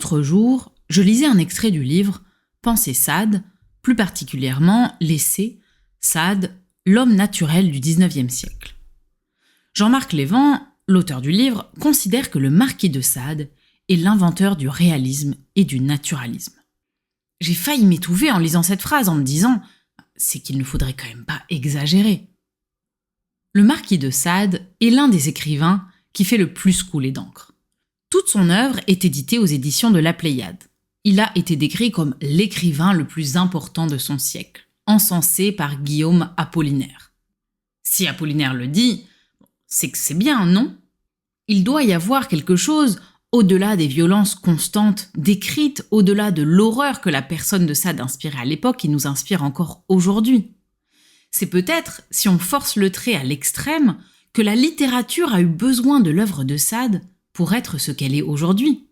L'autre jour, je lisais un extrait du livre « Pensée Sade », plus particulièrement l'essai « Sade, l'homme naturel du XIXe siècle ». Jean-Marc Lévent, l'auteur du livre, considère que le marquis de Sade est l'inventeur du réalisme et du naturalisme. J'ai failli m'étouffer en lisant cette phrase en me disant « c'est qu'il ne faudrait quand même pas exagérer ». Le marquis de Sade est l'un des écrivains qui fait le plus couler d'encre. Toute son œuvre est éditée aux éditions de la Pléiade. Il a été décrit comme l'écrivain le plus important de son siècle, encensé par Guillaume Apollinaire. Si Apollinaire le dit, c'est que c'est bien, non ? Il doit y avoir quelque chose au-delà des violences constantes décrites, au-delà de l'horreur que la personne de Sade inspirait à l'époque, qui nous inspire encore aujourd'hui. C'est peut-être, si on force le trait à l'extrême, que la littérature a eu besoin de l'œuvre de Sade pour être ce qu'elle est aujourd'hui,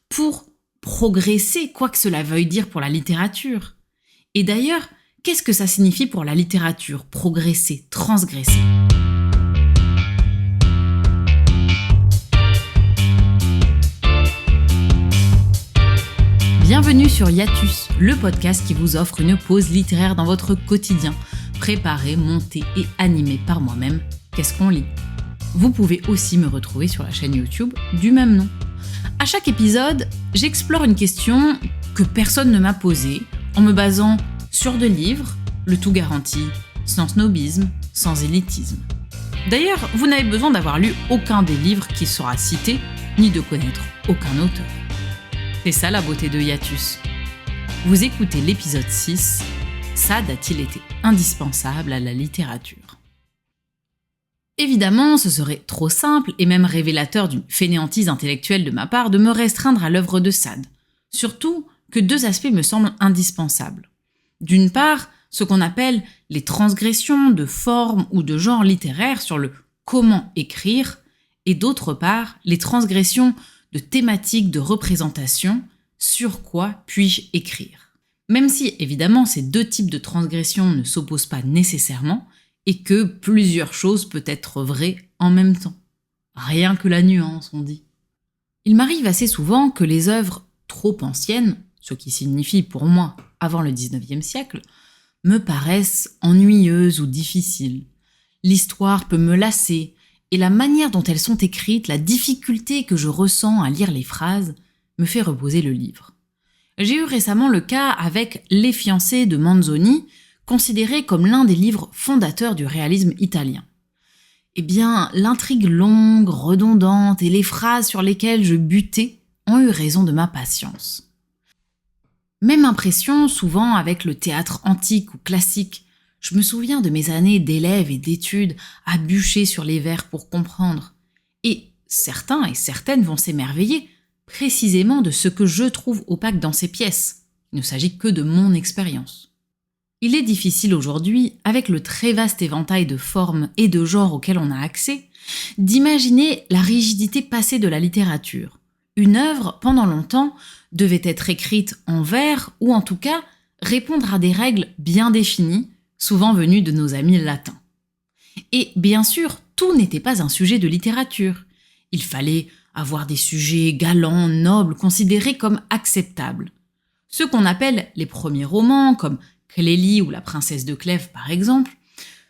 pour progresser, quoi que cela veuille dire pour la littérature. Et d'ailleurs, qu'est-ce que ça signifie pour la littérature, progresser, transgresser ? Bienvenue sur Hiatus, le podcast qui vous offre une pause littéraire dans votre quotidien, préparé, monté et animé par moi-même. Qu'est-ce qu'on lit ? Vous pouvez aussi me retrouver sur la chaîne YouTube du même nom. À chaque épisode, j'explore une question que personne ne m'a posée en me basant sur des livres, le tout garanti, sans snobisme, sans élitisme. D'ailleurs, vous n'avez besoin d'avoir lu aucun des livres qui sera cité, ni de connaître aucun auteur. C'est ça la beauté de Hiatus. Vous écoutez l'épisode 6, Sade a-t-il été indispensable à la littérature ? Évidemment, ce serait trop simple et même révélateur d'une fainéantise intellectuelle de ma part de me restreindre à l'œuvre de Sade. Surtout que deux aspects me semblent indispensables. D'une part, ce qu'on appelle les transgressions de forme ou de genre littéraire sur le comment écrire, et d'autre part, les transgressions de thématiques de représentation, sur quoi puis-je écrire. Même si, évidemment, ces deux types de transgressions ne s'opposent pas nécessairement, et que plusieurs choses peuvent être vraies en même temps. Rien que la nuance, on dit. Il m'arrive assez souvent que les œuvres trop anciennes, ce qui signifie pour moi avant le XIXe siècle, me paraissent ennuyeuses ou difficiles. L'histoire peut me lasser, et la manière dont elles sont écrites, la difficulté que je ressens à lire les phrases, me fait reposer le livre. J'ai eu récemment le cas avec Les fiancés de Manzoni, considéré comme l'un des livres fondateurs du réalisme italien. Eh bien, l'intrigue longue, redondante et les phrases sur lesquelles je butais ont eu raison de ma patience. Même impression souvent avec le théâtre antique ou classique. Je me souviens de mes années d'élève et d'études à bûcher sur les vers pour comprendre. Et certains et certaines vont s'émerveiller précisément de ce que je trouve opaque dans ces pièces. Il ne s'agit que de mon expérience. Il est difficile aujourd'hui, avec le très vaste éventail de formes et de genres auxquels on a accès, d'imaginer la rigidité passée de la littérature. Une œuvre, pendant longtemps, devait être écrite en vers ou en tout cas répondre à des règles bien définies, souvent venues de nos amis latins. Et bien sûr, tout n'était pas un sujet de littérature. Il fallait avoir des sujets galants, nobles, considérés comme acceptables. Ceux qu'on appelle les premiers romans, comme Clélie ou la princesse de Clèves par exemple,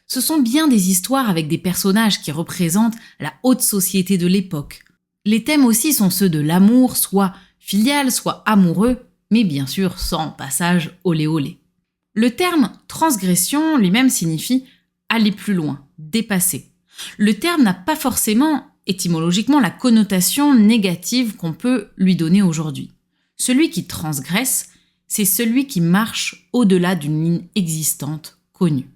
ce sont bien des histoires avec des personnages qui représentent la haute société de l'époque. Les thèmes aussi sont ceux de l'amour, soit filial, soit amoureux, mais bien sûr sans passage olé olé. Le terme transgression lui-même signifie aller plus loin, dépasser. Le terme n'a pas forcément, étymologiquement, la connotation négative qu'on peut lui donner aujourd'hui. Celui qui transgresse, c'est celui qui marche au-delà d'une ligne existante, connue.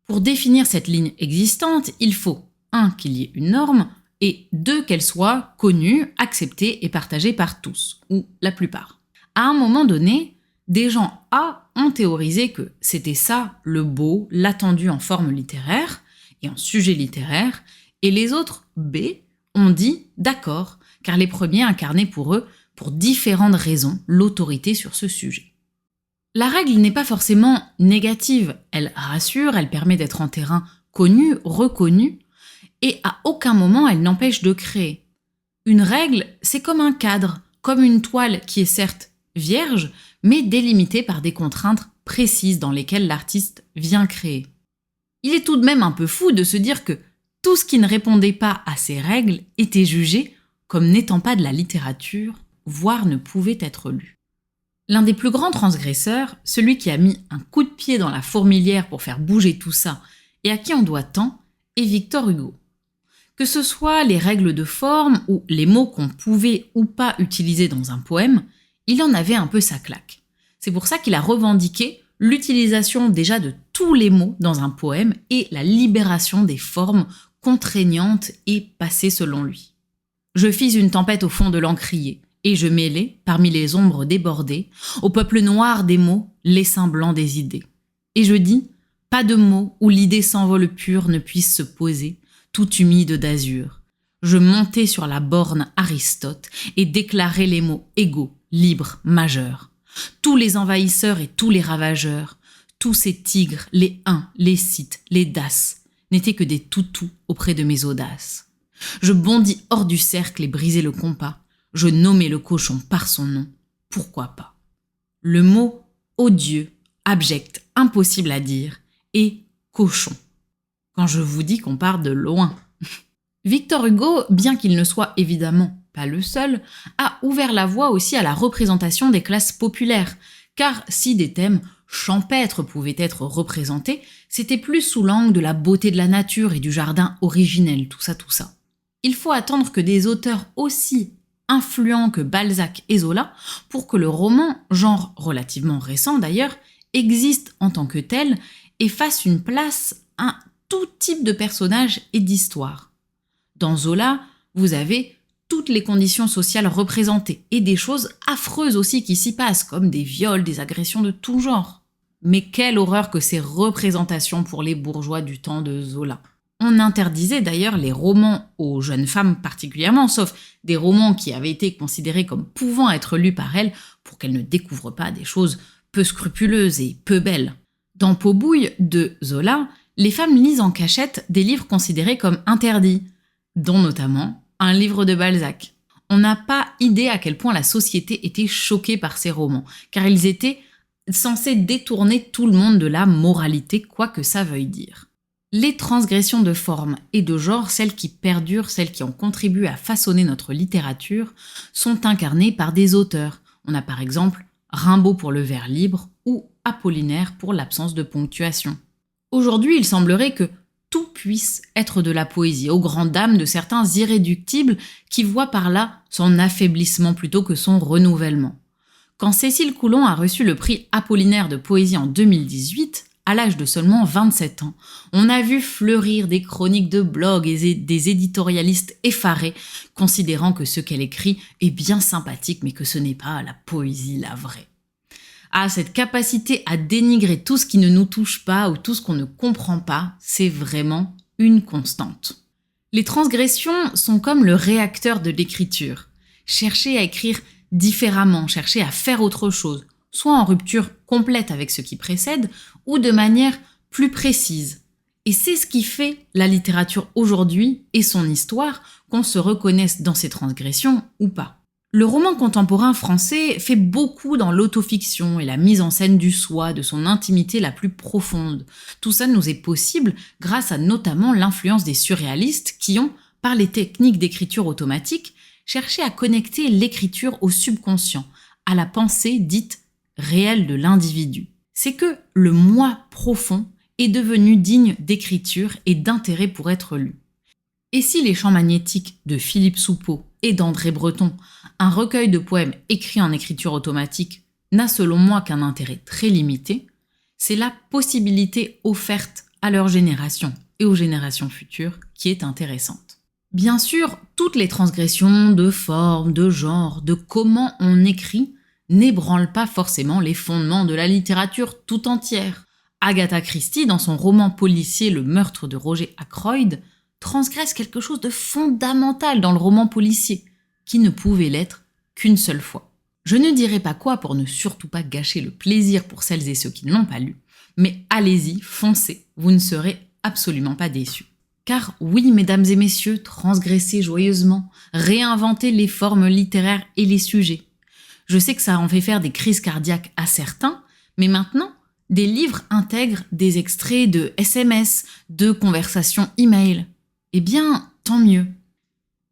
Pour définir cette ligne existante, il faut 1. Qu'il y ait une norme, et 2. Qu'elle soit connue, acceptée et partagée par tous, ou la plupart. À un moment donné, des gens A ont théorisé que c'était ça le beau, l'attendu en forme littéraire et en sujet littéraire, et les autres B ont dit d'accord, car les premiers incarnaient pour eux, pour différentes raisons, l'autorité sur ce sujet. La règle n'est pas forcément négative, elle rassure, elle permet d'être en terrain connu, reconnu, et à aucun moment elle n'empêche de créer. Une règle, c'est comme un cadre, comme une toile qui est certes vierge, mais délimitée par des contraintes précises dans lesquelles l'artiste vient créer. Il est tout de même un peu fou de se dire que tout ce qui ne répondait pas à ces règles était jugé comme n'étant pas de la littérature, voire ne pouvait être lu. L'un des plus grands transgresseurs, celui qui a mis un coup de pied dans la fourmilière pour faire bouger tout ça et à qui on doit tant, est Victor Hugo. Que ce soit les règles de forme ou les mots qu'on pouvait ou pas utiliser dans un poème, il en avait un peu sa claque. C'est pour ça qu'il a revendiqué l'utilisation déjà de tous les mots dans un poème et la libération des formes contraignantes et passées selon lui. Je fis une tempête au fond de l'encrier, et je mêlai, parmi les ombres débordées, au peuple noir des mots, l'essaim blanc des idées. Et je dis, pas de mots où l'idée s'envole pure ne puisse se poser, tout humide d'azur. Je montai sur la borne Aristote et déclarai les mots égaux, libres, majeurs. Tous les envahisseurs et tous les ravageurs, tous ces tigres, les huns, les scythes, les daces, n'étaient que des toutous auprès de mes audaces. Je bondis hors du cercle et brisai le compas. Je nommai le cochon par son nom. Pourquoi pas? Le mot odieux, abject, impossible à dire, est cochon. Quand je vous dis qu'on part de loin. Victor Hugo, bien qu'il ne soit évidemment pas le seul, a ouvert la voie aussi à la représentation des classes populaires, car si des thèmes champêtres pouvaient être représentés, c'était plus sous l'angle de la beauté de la nature et du jardin originel, tout ça. Il faut attendre que des auteurs aussi influents que Balzac et Zola pour que le roman, genre relativement récent d'ailleurs, existe en tant que tel et fasse une place à tout type de personnages et d'histoires. Dans Zola, vous avez toutes les conditions sociales représentées et des choses affreuses aussi qui s'y passent, comme des viols, des agressions de tout genre. Mais quelle horreur que ces représentations pour les bourgeois du temps de Zola. On interdisait d'ailleurs les romans aux jeunes femmes particulièrement, sauf des romans qui avaient été considérés comme pouvant être lus par elles pour qu'elles ne découvrent pas des choses peu scrupuleuses et peu belles. Dans Pot-Bouille de Zola, les femmes lisent en cachette des livres considérés comme interdits, dont notamment un livre de Balzac. On n'a pas idée à quel point la société était choquée par ces romans, car ils étaient censés détourner tout le monde de la moralité, quoi que ça veuille dire. Les transgressions de forme et de genre, celles qui perdurent, celles qui ont contribué à façonner notre littérature, sont incarnées par des auteurs. On a par exemple Rimbaud pour le vers libre ou Apollinaire pour l'absence de ponctuation. Aujourd'hui, il semblerait que tout puisse être de la poésie, aux grandes dames de certains irréductibles qui voient par là son affaiblissement plutôt que son renouvellement. Quand Cécile Coulon a reçu le prix Apollinaire de poésie en 2018, à l'âge de seulement 27 ans, on a vu fleurir des chroniques de blogs et des éditorialistes effarés, considérant que ce qu'elle écrit est bien sympathique, mais que ce n'est pas la poésie la vraie. Ah, cette capacité à dénigrer tout ce qui ne nous touche pas ou tout ce qu'on ne comprend pas, c'est vraiment une constante. Les transgressions sont comme le réacteur de l'écriture. Chercher à écrire différemment, chercher à faire autre chose, soit en rupture complète avec ce qui précède, ou de manière plus précise. Et c'est ce qui fait la littérature aujourd'hui et son histoire, qu'on se reconnaisse dans ces transgressions ou pas. Le roman contemporain français fait beaucoup dans l'autofiction et la mise en scène du soi, de son intimité la plus profonde. Tout ça nous est possible grâce à notamment l'influence des surréalistes qui ont, par les techniques d'écriture automatique, cherché à connecter l'écriture au subconscient, à la pensée dite réelle de l'individu. C'est que le moi profond est devenu digne d'écriture et d'intérêt pour être lu. Et si Les Champs magnétiques de Philippe Soupeau et d'André Breton, un recueil de poèmes écrits en écriture automatique, n'a selon moi qu'un intérêt très limité, c'est la possibilité offerte à leur génération et aux générations futures qui est intéressante. Bien sûr, toutes les transgressions de forme, de genre, de comment on écrit n'ébranlent pas forcément les fondements de la littérature tout entière. Agatha Christie, dans son roman policier Le meurtre de Roger Ackroyd, transgresse quelque chose de fondamental dans le roman policier, qui ne pouvait l'être qu'une seule fois. Je ne dirai pas quoi pour ne surtout pas gâcher le plaisir pour celles et ceux qui ne l'ont pas lu, mais allez-y, foncez, vous ne serez absolument pas déçus. Car oui, mesdames et messieurs, transgresser joyeusement, réinventer les formes littéraires et les sujets. Je sais que ça en fait faire des crises cardiaques à certains, mais maintenant, des livres intègrent des extraits de SMS, de conversations e-mail. Eh bien, tant mieux.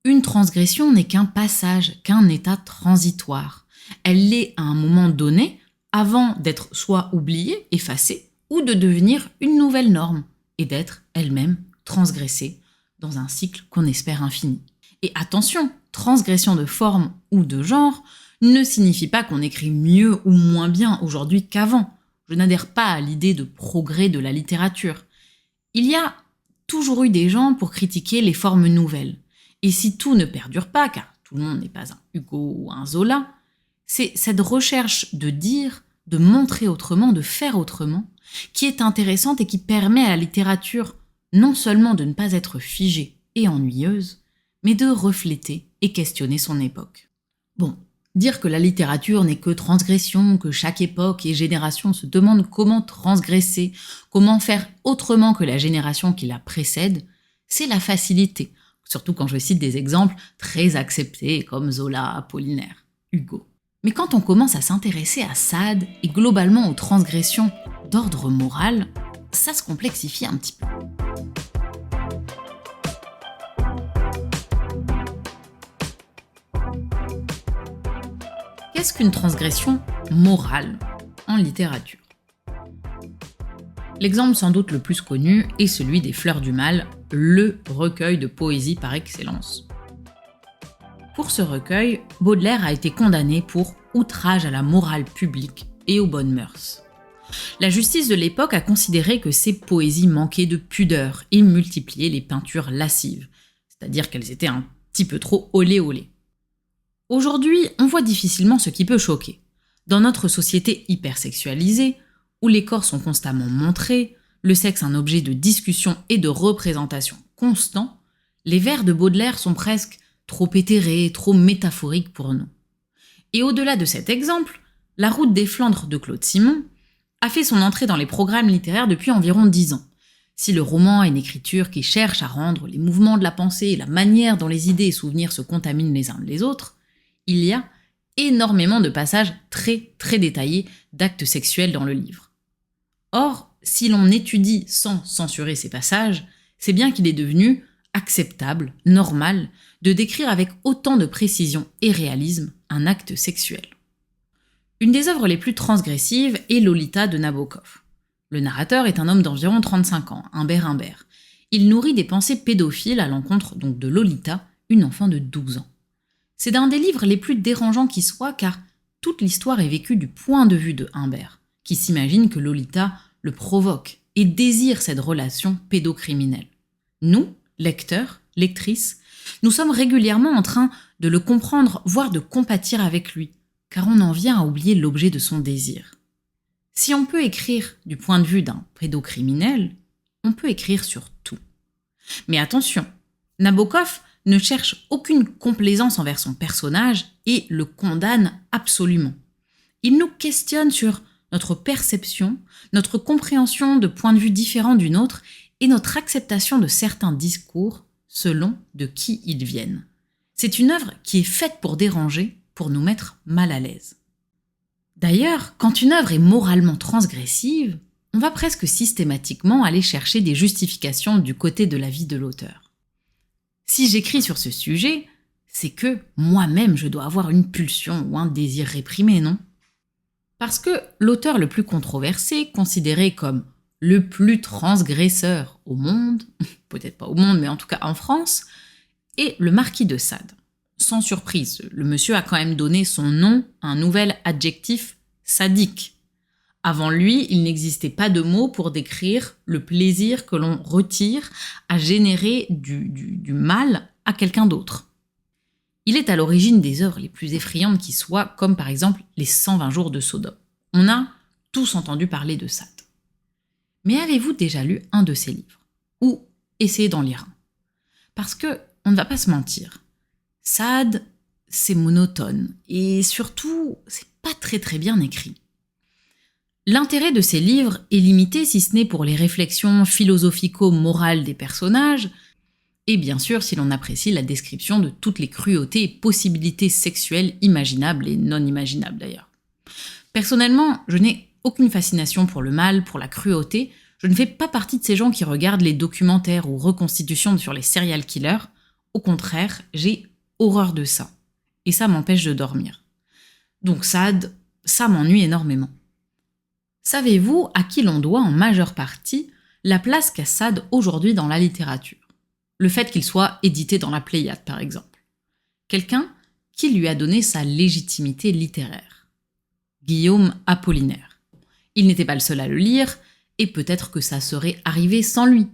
Une transgression n'est qu'un passage, qu'un état transitoire. Elle l'est à un moment donné, avant d'être soit oubliée, effacée, ou de devenir une nouvelle norme, et d'être elle-même transgressée dans un cycle qu'on espère infini. Et attention, transgression de forme ou de genre ne signifie pas qu'on écrit mieux ou moins bien aujourd'hui qu'avant. Je n'adhère pas à l'idée de progrès de la littérature. Il y a toujours eu des gens pour critiquer les formes nouvelles. Et si tout ne perdure pas, car tout le monde n'est pas un Hugo ou un Zola, c'est cette recherche de dire, de montrer autrement, de faire autrement, qui est intéressante et qui permet à la littérature non seulement de ne pas être figée et ennuyeuse, mais de refléter et questionner son époque. Bon, dire que la littérature n'est que transgression, que chaque époque et génération se demande comment transgresser, comment faire autrement que la génération qui la précède, c'est la facilité, surtout quand je cite des exemples très acceptés comme Zola, Apollinaire, Hugo. Mais quand on commence à s'intéresser à Sade et globalement aux transgressions d'ordre moral, ça se complexifie un petit peu. Qu'est-ce qu'une transgression morale en littérature ? L'exemple sans doute le plus connu est celui des Fleurs du Mal, le recueil de poésie par excellence. Pour ce recueil, Baudelaire a été condamné pour outrage à la morale publique et aux bonnes mœurs. La justice de l'époque a considéré que ces poésies manquaient de pudeur et multipliaient les peintures lascives, c'est-à-dire qu'elles étaient un petit peu trop olé olé. Aujourd'hui, on voit difficilement ce qui peut choquer. Dans notre société hypersexualisée, où les corps sont constamment montrés, le sexe un objet de discussion et de représentation constant, les vers de Baudelaire sont presque trop éthérés, trop métaphoriques pour nous. Et au-delà de cet exemple, La Route des Flandres de Claude Simon a fait son entrée dans les programmes littéraires depuis environ 10 ans. Si le roman est une écriture qui cherche à rendre les mouvements de la pensée et la manière dont les idées et souvenirs se contaminent les uns les autres, il y a énormément de passages très très détaillés d'actes sexuels dans le livre. Or, si l'on étudie sans censurer ces passages, c'est bien qu'il est devenu acceptable, normal, de décrire avec autant de précision et réalisme un acte sexuel. Une des œuvres les plus transgressives est Lolita de Nabokov. Le narrateur est un homme d'environ 35 ans, Humbert Humbert. Il nourrit des pensées pédophiles à l'encontre donc de Lolita, une enfant de 12 ans. C'est d'un des livres les plus dérangeants qui soit car toute l'histoire est vécue du point de vue de Humbert, qui s'imagine que Lolita le provoque et désire cette relation pédocriminelle. Nous, lecteurs, lectrices, nous sommes régulièrement en train de le comprendre, voire de compatir avec lui, car on en vient à oublier l'objet de son désir. Si on peut écrire du point de vue d'un pédocriminel, on peut écrire sur tout. Mais attention, Nabokov ne cherche aucune complaisance envers son personnage et le condamne absolument. Il nous questionne sur notre perception, notre compréhension de points de vue différents du nôtre et notre acceptation de certains discours selon de qui ils viennent. C'est une œuvre qui est faite pour déranger, pour nous mettre mal à l'aise. D'ailleurs, quand une œuvre est moralement transgressive, on va presque systématiquement aller chercher des justifications du côté de la vie de l'auteur. Si j'écris sur ce sujet, c'est que moi-même je dois avoir une pulsion ou un désir réprimé, non ? Parce que l'auteur le plus controversé, considéré comme le plus transgresseur au monde, peut-être pas au monde, mais en tout cas en France, est le marquis de Sade. Sans surprise, le monsieur a quand même donné son nom à un nouvel adjectif sadique. Avant lui, il n'existait pas de mot pour décrire le plaisir que l'on retire à générer du mal à quelqu'un d'autre. Il est à l'origine des œuvres les plus effrayantes qui soient, comme par exemple les 120 jours de Sodome. On a tous entendu parler de Sade. Mais avez-vous déjà lu un de ses livres ? Ou essayé d'en lire un ? Parce que, on ne va pas se mentir, Sade, c'est monotone et surtout, c'est pas très très bien écrit. L'intérêt de ces livres est limité si ce n'est pour les réflexions philosophico-morales des personnages, Et bien sûr, si l'on apprécie la description de toutes les cruautés et possibilités sexuelles imaginables et non imaginables d'ailleurs. Personnellement, je n'ai aucune fascination pour le mal, pour la cruauté. Je ne fais pas partie de ces gens qui regardent les documentaires ou reconstitutions sur les serial killers. Au contraire, j'ai horreur de ça. Et ça m'empêche de dormir. Donc Sade, ça m'ennuie énormément. Savez-vous à qui l'on doit en majeure partie la place qu'a Sade aujourd'hui dans la littérature ? Le fait qu'il soit édité dans la Pléiade, par exemple. Quelqu'un qui lui a donné sa légitimité littéraire. Guillaume Apollinaire. Il n'était pas le seul à le lire, et peut-être que ça serait arrivé sans lui.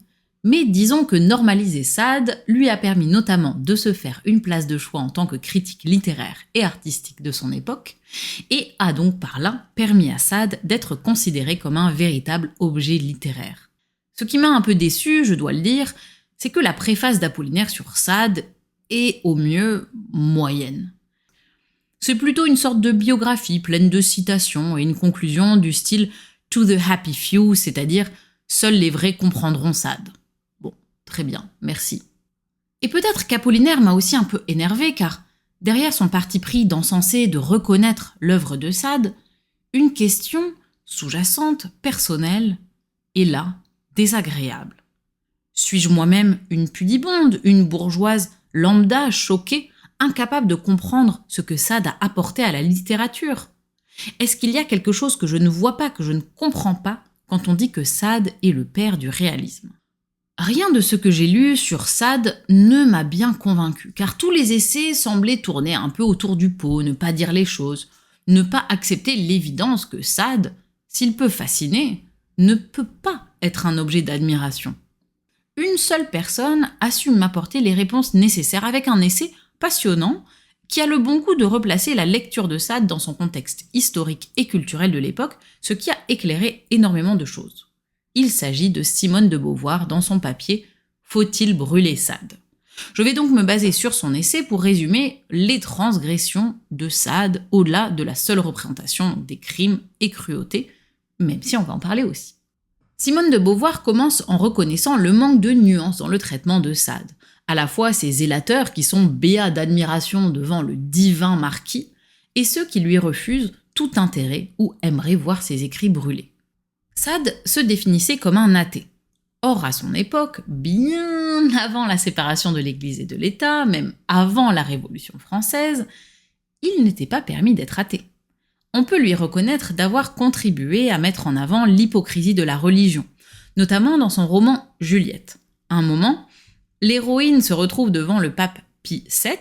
Mais disons que normaliser Sade lui a permis notamment de se faire une place de choix en tant que critique littéraire et artistique de son époque, et a donc par là permis à Sade d'être considéré comme un véritable objet littéraire. Ce qui m'a un peu déçu, je dois le dire, c'est que la préface d'Apollinaire sur Sade est au mieux moyenne. C'est plutôt une sorte de biographie pleine de citations et une conclusion du style « to the happy few », c'est-à-dire « seuls les vrais comprendront Sade ». Bon, très bien, merci. Et peut-être qu'Apollinaire m'a aussi un peu énervé car, derrière son parti pris d'encenser, de reconnaître l'œuvre de Sade, une question sous-jacente, personnelle, est là, désagréable. Suis-je moi-même une pudibonde, une bourgeoise lambda, choquée, incapable de comprendre ce que Sade a apporté à la littérature ? Est-ce qu'il y a quelque chose que je ne vois pas, que je ne comprends pas, quand on dit que Sade est le père du réalisme ? Rien de ce que j'ai lu sur Sade ne m'a bien convaincu, car tous les essais semblaient tourner un peu autour du pot, ne pas dire les choses, ne pas accepter l'évidence que Sade, s'il peut fasciner, ne peut pas être un objet d'admiration. Une seule personne a su m'apporter les réponses nécessaires avec un essai passionnant qui a le bon goût de replacer la lecture de Sade dans son contexte historique et culturel de l'époque, ce qui a éclairé énormément de choses. Il s'agit de Simone de Beauvoir dans son papier « Faut-il brûler Sade ?» Je vais donc me baser sur son essai pour résumer les transgressions de Sade au-delà de la seule représentation des crimes et cruautés, même si on va en parler aussi. Simone de Beauvoir commence en reconnaissant le manque de nuances dans le traitement de Sade, à la fois ses zélateurs qui sont béats d'admiration devant le divin marquis, et ceux qui lui refusent tout intérêt ou aimeraient voir ses écrits brûlés. Sade se définissait comme un athée. Or, à son époque, bien avant la séparation de l'Église et de l'État, même avant la Révolution française, il n'était pas permis d'être athée. On peut lui reconnaître d'avoir contribué à mettre en avant l'hypocrisie de la religion, notamment dans son roman Juliette. À un moment, l'héroïne se retrouve devant le pape Pie VII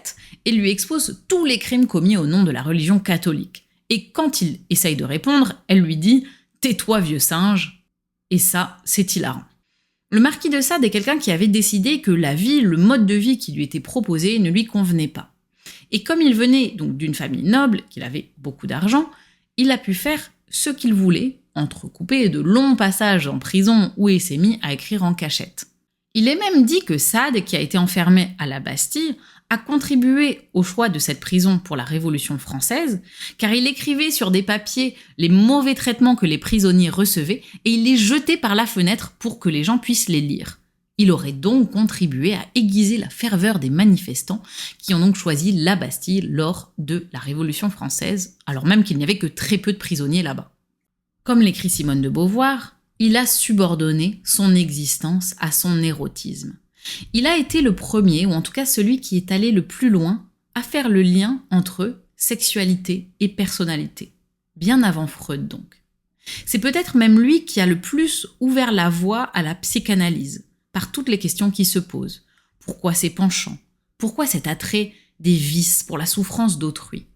et lui expose tous les crimes commis au nom de la religion catholique. Et quand il essaye de répondre, elle lui dit « Tais-toi, vieux singe !» Et ça, c'est hilarant. Le marquis de Sade est quelqu'un qui avait décidé que la vie, le mode de vie qui lui était proposé ne lui convenait pas. Et comme il venait donc d'une famille noble, qu'il avait beaucoup d'argent, il a pu faire ce qu'il voulait, entrecoupé de longs passages en prison où il s'est mis à écrire en cachette. Il est même dit que Sade, qui a été enfermé à la Bastille, a contribué au choix de cette prison pour la Révolution française, car il écrivait sur des papiers les mauvais traitements que les prisonniers recevaient et il les jetait par la fenêtre pour que les gens puissent les lire. Il aurait donc contribué à aiguiser la ferveur des manifestants qui ont donc choisi la Bastille lors de la Révolution française, alors même qu'il n'y avait que très peu de prisonniers là-bas. Comme l'écrit Simone de Beauvoir, il a subordonné son existence à son érotisme. Il a été le premier, ou en tout cas celui qui est allé le plus loin, à faire le lien entre sexualité et personnalité. Bien avant Freud donc. C'est peut-être même lui qui a le plus ouvert la voie à la psychanalyse, par toutes les questions qui se posent. Pourquoi ces penchants ? Pourquoi cet attrait des vices pour la souffrance d'autrui ?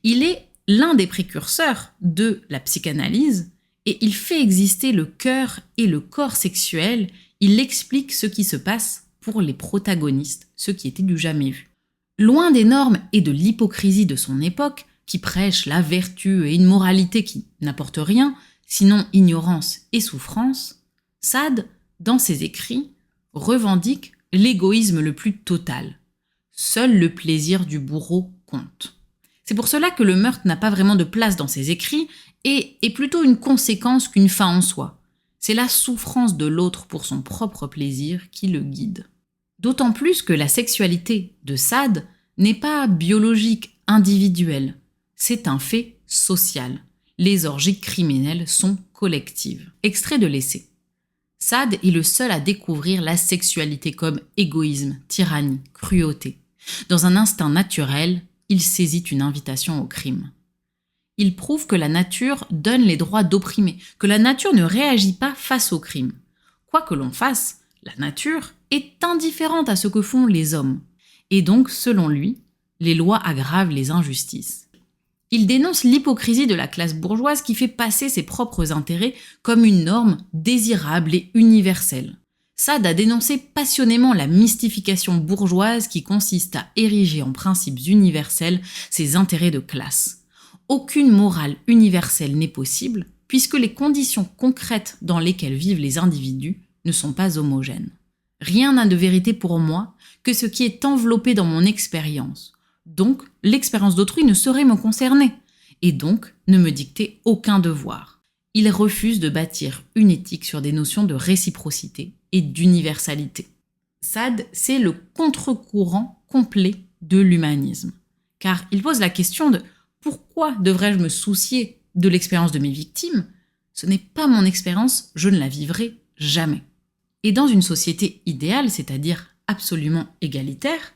Il est l'un des précurseurs de la psychanalyse et il fait exister le cœur et le corps sexuel. Il explique ce qui se passe pour les protagonistes, ceux qui étaient du jamais vu. Loin des normes et de l'hypocrisie de son époque, qui prêche la vertu et une moralité qui n'apporte rien, sinon ignorance et souffrance, Sade, dans ses écrits, revendique l'égoïsme le plus total. Seul le plaisir du bourreau compte. C'est pour cela que le meurtre n'a pas vraiment de place dans ses écrits et est plutôt une conséquence qu'une fin en soi. C'est la souffrance de l'autre pour son propre plaisir qui le guide. D'autant plus que la sexualité de Sade n'est pas biologique, individuelle. C'est un fait social. Les orgies criminelles sont collectives. Extrait de l'essai. Sade est le seul à découvrir la sexualité comme égoïsme, tyrannie, cruauté. Dans un instinct naturel, il saisit une invitation au crime. Il prouve que la nature donne les droits d'opprimer, que la nature ne réagit pas face au crime. Quoi que l'on fasse, la nature est indifférente à ce que font les hommes. Et donc, selon lui, les lois aggravent les injustices. Il dénonce l'hypocrisie de la classe bourgeoise qui fait passer ses propres intérêts comme une norme désirable et universelle. Sade a dénoncé passionnément la mystification bourgeoise qui consiste à ériger en principes universels ses intérêts de classe. Aucune morale universelle n'est possible puisque les conditions concrètes dans lesquelles vivent les individus ne sont pas homogènes. Rien n'a de vérité pour moi que ce qui est enveloppé dans mon expérience. Donc, l'expérience d'autrui ne saurait me concerner, et donc ne me dicter aucun devoir. Il refuse de bâtir une éthique sur des notions de réciprocité et d'universalité. Sade, c'est le contre-courant complet de l'humanisme, car il pose la question de pourquoi devrais-je me soucier de l'expérience de mes victimes ? Ce n'est pas mon expérience, je ne la vivrai jamais. Et dans une société idéale, c'est-à-dire absolument égalitaire,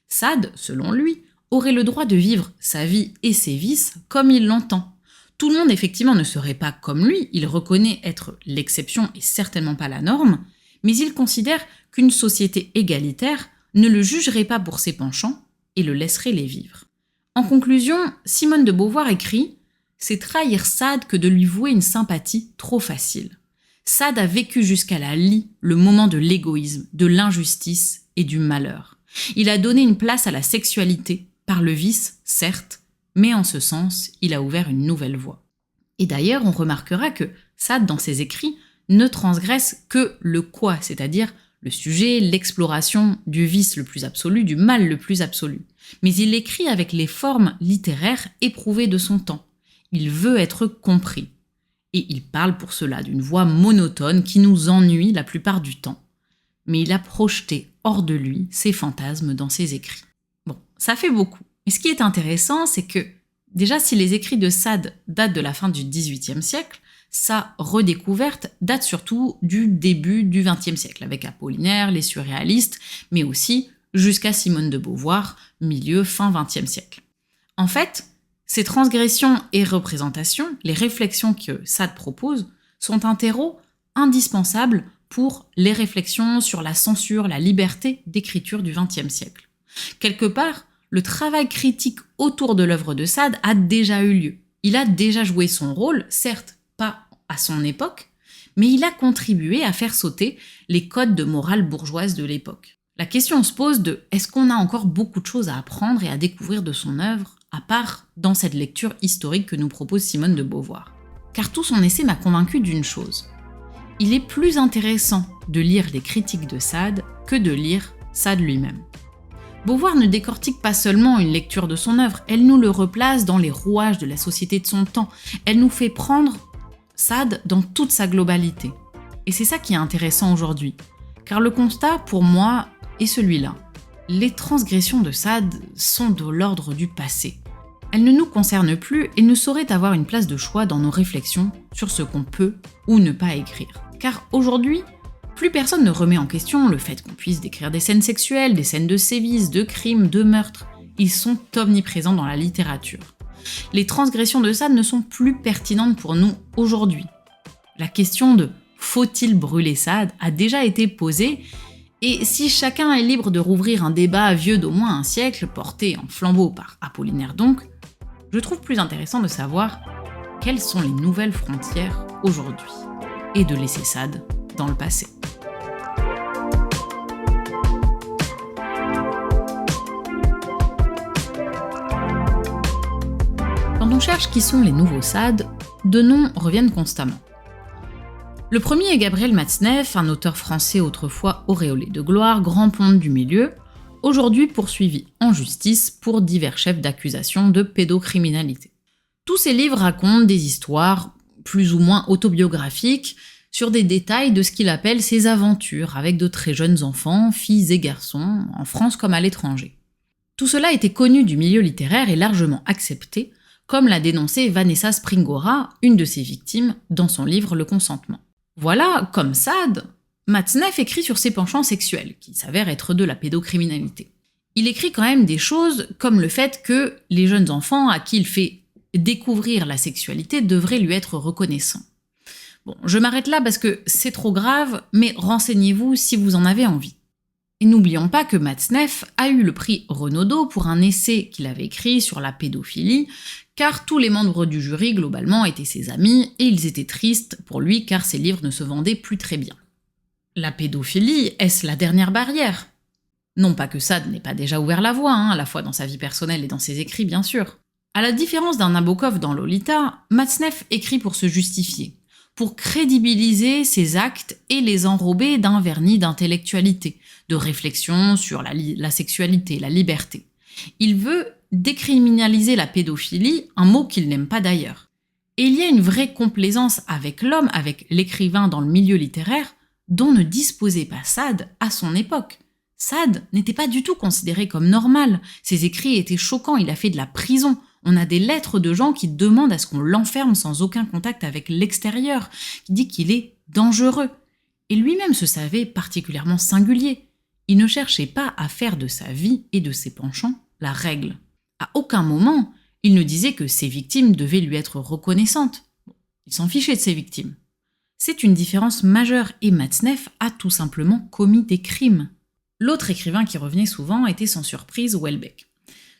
Sade, selon lui, aurait le droit de vivre sa vie et ses vices comme il l'entend. Tout le monde effectivement ne serait pas comme lui, il reconnaît être l'exception et certainement pas la norme, mais il considère qu'une société égalitaire ne le jugerait pas pour ses penchants et le laisserait les vivre. En conclusion, Simone de Beauvoir écrit « C'est trahir Sade que de lui vouer une sympathie trop facile. Sade a vécu jusqu'à la lie le moment de l'égoïsme, de l'injustice et du malheur. Il a donné une place à la sexualité, par le vice, certes, mais en ce sens, il a ouvert une nouvelle voie. » Et d'ailleurs, on remarquera que Sade, dans ses écrits, ne transgresse que le quoi, c'est-à-dire le sujet, l'exploration du vice le plus absolu, du mal le plus absolu. Mais il écrit avec les formes littéraires éprouvées de son temps. Il veut être compris. Et il parle pour cela d'une voix monotone qui nous ennuie la plupart du temps. Mais il a projeté hors de lui ses fantasmes dans ses écrits. Bon, ça fait beaucoup. Mais ce qui est intéressant, c'est que, déjà, si les écrits de Sade datent de la fin du XVIIIe siècle, sa redécouverte date surtout du début du XXe siècle, avec Apollinaire, les surréalistes, mais aussi jusqu'à Simone de Beauvoir, milieu-fin XXe siècle. En fait, ces transgressions et représentations, les réflexions que Sade propose, sont un terreau indispensable pour les réflexions sur la censure, la liberté d'écriture du XXe siècle. Quelque part, le travail critique autour de l'œuvre de Sade a déjà eu lieu. Il a déjà joué son rôle, certes pas à son époque, mais il a contribué à faire sauter les codes de morale bourgeoise de l'époque. La question se pose de est-ce qu'on a encore beaucoup de choses à apprendre et à découvrir de son œuvre, à part dans cette lecture historique que nous propose Simone de Beauvoir. Car tout son essai m'a convaincu d'une chose. Il est plus intéressant de lire les critiques de Sade que de lire Sade lui-même. Beauvoir ne décortique pas seulement une lecture de son œuvre, elle nous le replace dans les rouages de la société de son temps. Elle nous fait prendre Sade dans toute sa globalité. Et c'est ça qui est intéressant aujourd'hui. Car le constat, pour moi, est celui-là. Les transgressions de Sade sont de l'ordre du passé. Elles ne nous concernent plus et ne sauraient avoir une place de choix dans nos réflexions sur ce qu'on peut ou ne pas écrire. Car aujourd'hui, plus personne ne remet en question le fait qu'on puisse décrire des scènes sexuelles, des scènes de sévices, de crimes, de meurtres. Ils sont omniprésents dans la littérature. Les transgressions de Sade ne sont plus pertinentes pour nous aujourd'hui. La question de « faut-il brûler Sade ?» a déjà été posée, et si chacun est libre de rouvrir un débat vieux d'au moins un siècle, porté en flambeau par Apollinaire donc, je trouve plus intéressant de savoir quelles sont les nouvelles frontières aujourd'hui, et de laisser Sade dans le passé. Quand on cherche qui sont les nouveaux Sade, deux noms reviennent constamment. Le premier est Gabriel Matzneff, un auteur français autrefois auréolé de gloire, grand ponte du milieu, aujourd'hui poursuivi en justice pour divers chefs d'accusation de pédocriminalité. Tous ces livres racontent des histoires plus ou moins autobiographiques sur des détails de ce qu'il appelle ses aventures avec de très jeunes enfants, filles et garçons, en France comme à l'étranger. Tout cela était connu du milieu littéraire et largement accepté, comme l'a dénoncé Vanessa Springora, une de ses victimes, dans son livre Le consentement. Voilà, comme Sade, Matzneff écrit sur ses penchants sexuels, qui s'avèrent être de la pédocriminalité. Il écrit quand même des choses comme le fait que les jeunes enfants à qui il fait découvrir la sexualité devraient lui être reconnaissants. Bon, je m'arrête là parce que c'est trop grave, mais renseignez-vous si vous en avez envie. Et n'oublions pas que Matzneff a eu le prix Renaudot pour un essai qu'il avait écrit sur la pédophilie, car tous les membres du jury, globalement, étaient ses amis, et ils étaient tristes pour lui car ses livres ne se vendaient plus très bien. La pédophilie, est-ce la dernière barrière ? Non pas que Sade n'ait pas déjà ouvert la voie, à la fois dans sa vie personnelle et dans ses écrits, bien sûr. À la différence d'un Nabokov dans Lolita, Matzneff écrit pour se justifier, pour crédibiliser ses actes et les enrober d'un vernis d'intellectualité, de réflexion sur la sexualité, la liberté. Il veut décriminaliser la pédophilie, un mot qu'il n'aime pas d'ailleurs. Et il y a une vraie complaisance avec l'homme, avec l'écrivain dans le milieu littéraire, dont ne disposait pas Sade à son époque. Sade n'était pas du tout considéré comme normal, ses écrits étaient choquants, il a fait de la prison. On a des lettres de gens qui demandent à ce qu'on l'enferme sans aucun contact avec l'extérieur, qui dit qu'il est dangereux. Et lui-même se savait particulièrement singulier. Il ne cherchait pas à faire de sa vie et de ses penchants la règle. À aucun moment, il ne disait que ses victimes devaient lui être reconnaissantes. Il s'en fichait de ses victimes. C'est une différence majeure et Matzneff a tout simplement commis des crimes. L'autre écrivain qui revenait souvent était sans surprise Houellebecq.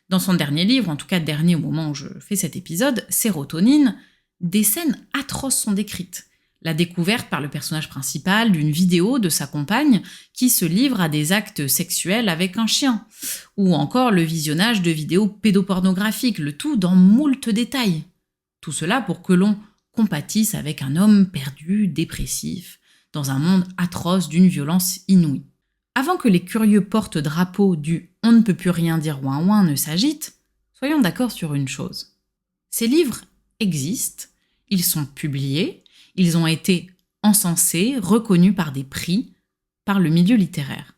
Dans son dernier livre, en tout cas dernier au moment où je fais cet épisode, Sérotonine, des scènes atroces sont décrites. La découverte par le personnage principal d'une vidéo de sa compagne qui se livre à des actes sexuels avec un chien, ou encore le visionnage de vidéos pédopornographiques, le tout dans moult détails. Tout cela pour que l'on compatisse avec un homme perdu, dépressif, dans un monde atroce d'une violence inouïe. Avant que les curieux porte-drapeaux du « on ne peut plus rien dire ouin ouin » ne s'agitent, soyons d'accord sur une chose. Ces livres existent, ils sont publiés, ils ont été encensés, reconnus par des prix, par le milieu littéraire.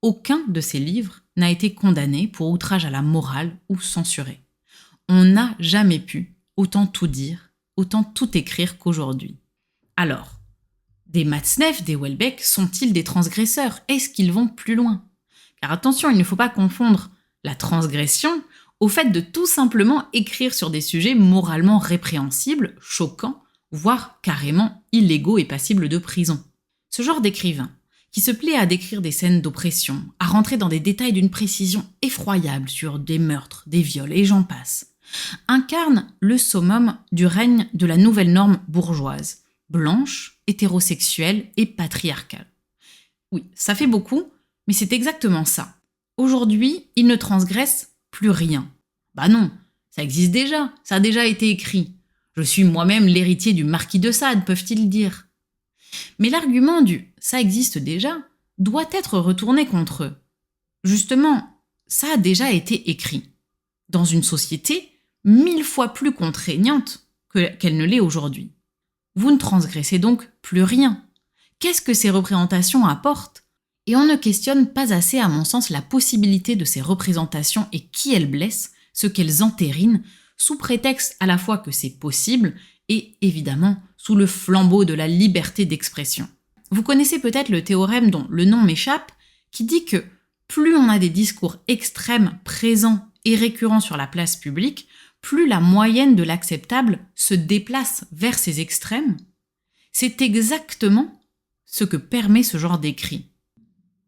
Aucun de ces livres n'a été condamné pour outrage à la morale ou censuré. On n'a jamais pu autant tout dire, autant tout écrire qu'aujourd'hui. Alors, des Matzneff, des Houellebecq sont-ils des transgresseurs ? Est-ce qu'ils vont plus loin ? Car attention, il ne faut pas confondre la transgression au fait de tout simplement écrire sur des sujets moralement répréhensibles, choquants, voire carrément illégaux et passibles de prison. Ce genre d'écrivain, qui se plaît à décrire des scènes d'oppression, à rentrer dans des détails d'une précision effroyable sur des meurtres, des viols et j'en passe, incarne le summum du règne de la nouvelle norme bourgeoise, blanche, hétérosexuelle et patriarcale. Oui, ça fait beaucoup, mais c'est exactement ça. Aujourd'hui, il ne transgresse plus rien. Bah non, ça existe déjà, ça a déjà été écrit. Je suis moi-même l'héritier du marquis de Sade, peuvent-ils dire. Mais l'argument du « ça existe déjà » doit être retourné contre eux. Justement, ça a déjà été écrit. Dans une société 1000 fois plus contraignante qu'elle ne l'est aujourd'hui. Vous ne transgressez donc plus rien. Qu'est-ce que ces représentations apportent ? Et on ne questionne pas assez, à mon sens, la possibilité de ces représentations et qui elles blessent, ce qu'elles entérinent, sous prétexte à la fois que c'est possible et, évidemment, sous le flambeau de la liberté d'expression. Vous connaissez peut-être le théorème dont le nom m'échappe, qui dit que plus on a des discours extrêmes, présents et récurrents sur la place publique, plus la moyenne de l'acceptable se déplace vers ces extrêmes. C'est exactement ce que permet ce genre d'écrit.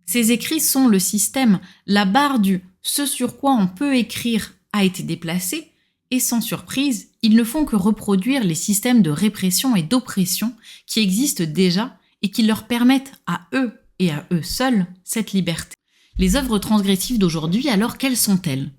Ces écrits sont le système, la barre du « ce sur quoi on peut écrire » a été déplacée, et sans surprise, ils ne font que reproduire les systèmes de répression et d'oppression qui existent déjà et qui leur permettent à eux et à eux seuls cette liberté. Les œuvres transgressives d'aujourd'hui, alors quelles sont-elles ?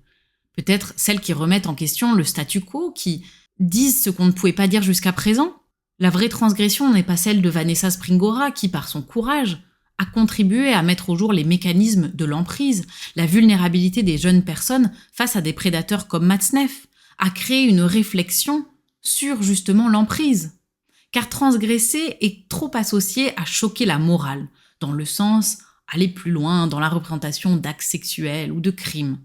Peut-être celles qui remettent en question le statu quo, qui disent ce qu'on ne pouvait pas dire jusqu'à présent ? La vraie transgression n'est pas celle de Vanessa Springora qui, par son courage, a contribué à mettre au jour les mécanismes de l'emprise, la vulnérabilité des jeunes personnes face à des prédateurs comme Matzneff, a créé une réflexion sur justement l'emprise. car transgresser est trop associé à choquer la morale, dans le sens aller plus loin dans la représentation d'actes sexuels ou de crimes.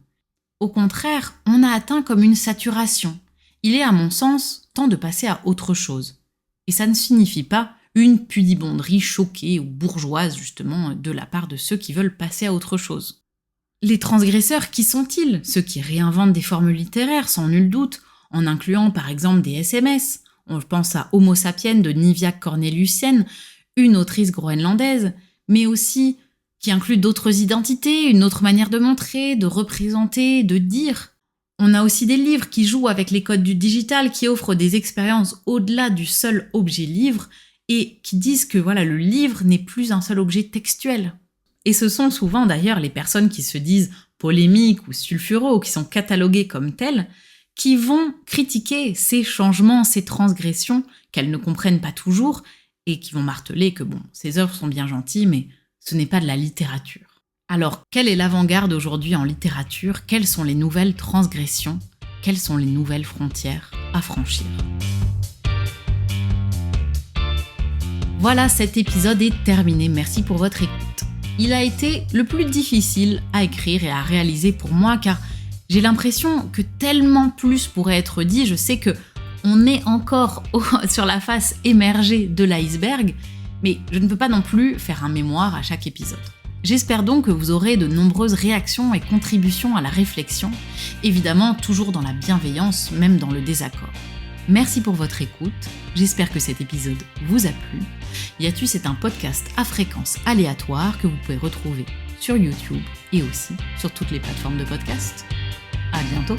Au contraire, on a atteint comme une saturation. Il est, à mon sens, temps de passer à autre chose. Et ça ne signifie pas une pudibonderie choquée ou bourgeoise, justement, de la part de ceux qui veulent passer à autre chose. Les transgresseurs, qui sont-ils? Ceux qui réinventent des formes littéraires, sans nul doute, en incluant par exemple des SMS. On pense à Homo sapiens de Nivia Corneliussen, une autrice groenlandaise, mais aussi qui inclut d'autres identités, une autre manière de montrer, de représenter, de dire. On a aussi des livres qui jouent avec les codes du digital, qui offrent des expériences au-delà du seul objet livre et qui disent que le livre n'est plus un seul objet textuel. Et ce sont souvent d'ailleurs les personnes qui se disent polémiques ou sulfureux, ou qui sont cataloguées comme telles, qui vont critiquer ces changements, ces transgressions qu'elles ne comprennent pas toujours et qui vont marteler que ces œuvres sont bien gentilles, mais ce n'est pas de la littérature. Alors, quelle est l'avant-garde aujourd'hui en littérature? Quelles sont les nouvelles transgressions? Quelles sont les nouvelles frontières à franchir? Voilà, cet épisode est terminé. Merci pour votre écoute. Il a été le plus difficile à écrire et à réaliser pour moi, car j'ai l'impression que tellement plus pourrait être dit. Je sais que on est encore sur la face émergée de l'iceberg, mais je ne peux pas non plus faire un mémoire à chaque épisode. J'espère donc que vous aurez de nombreuses réactions et contributions à la réflexion, évidemment toujours dans la bienveillance, même dans le désaccord. Merci pour votre écoute, j'espère que cet épisode vous a plu. Hiatus est un podcast à fréquence aléatoire que vous pouvez retrouver sur YouTube et aussi sur toutes les plateformes de podcast. À bientôt!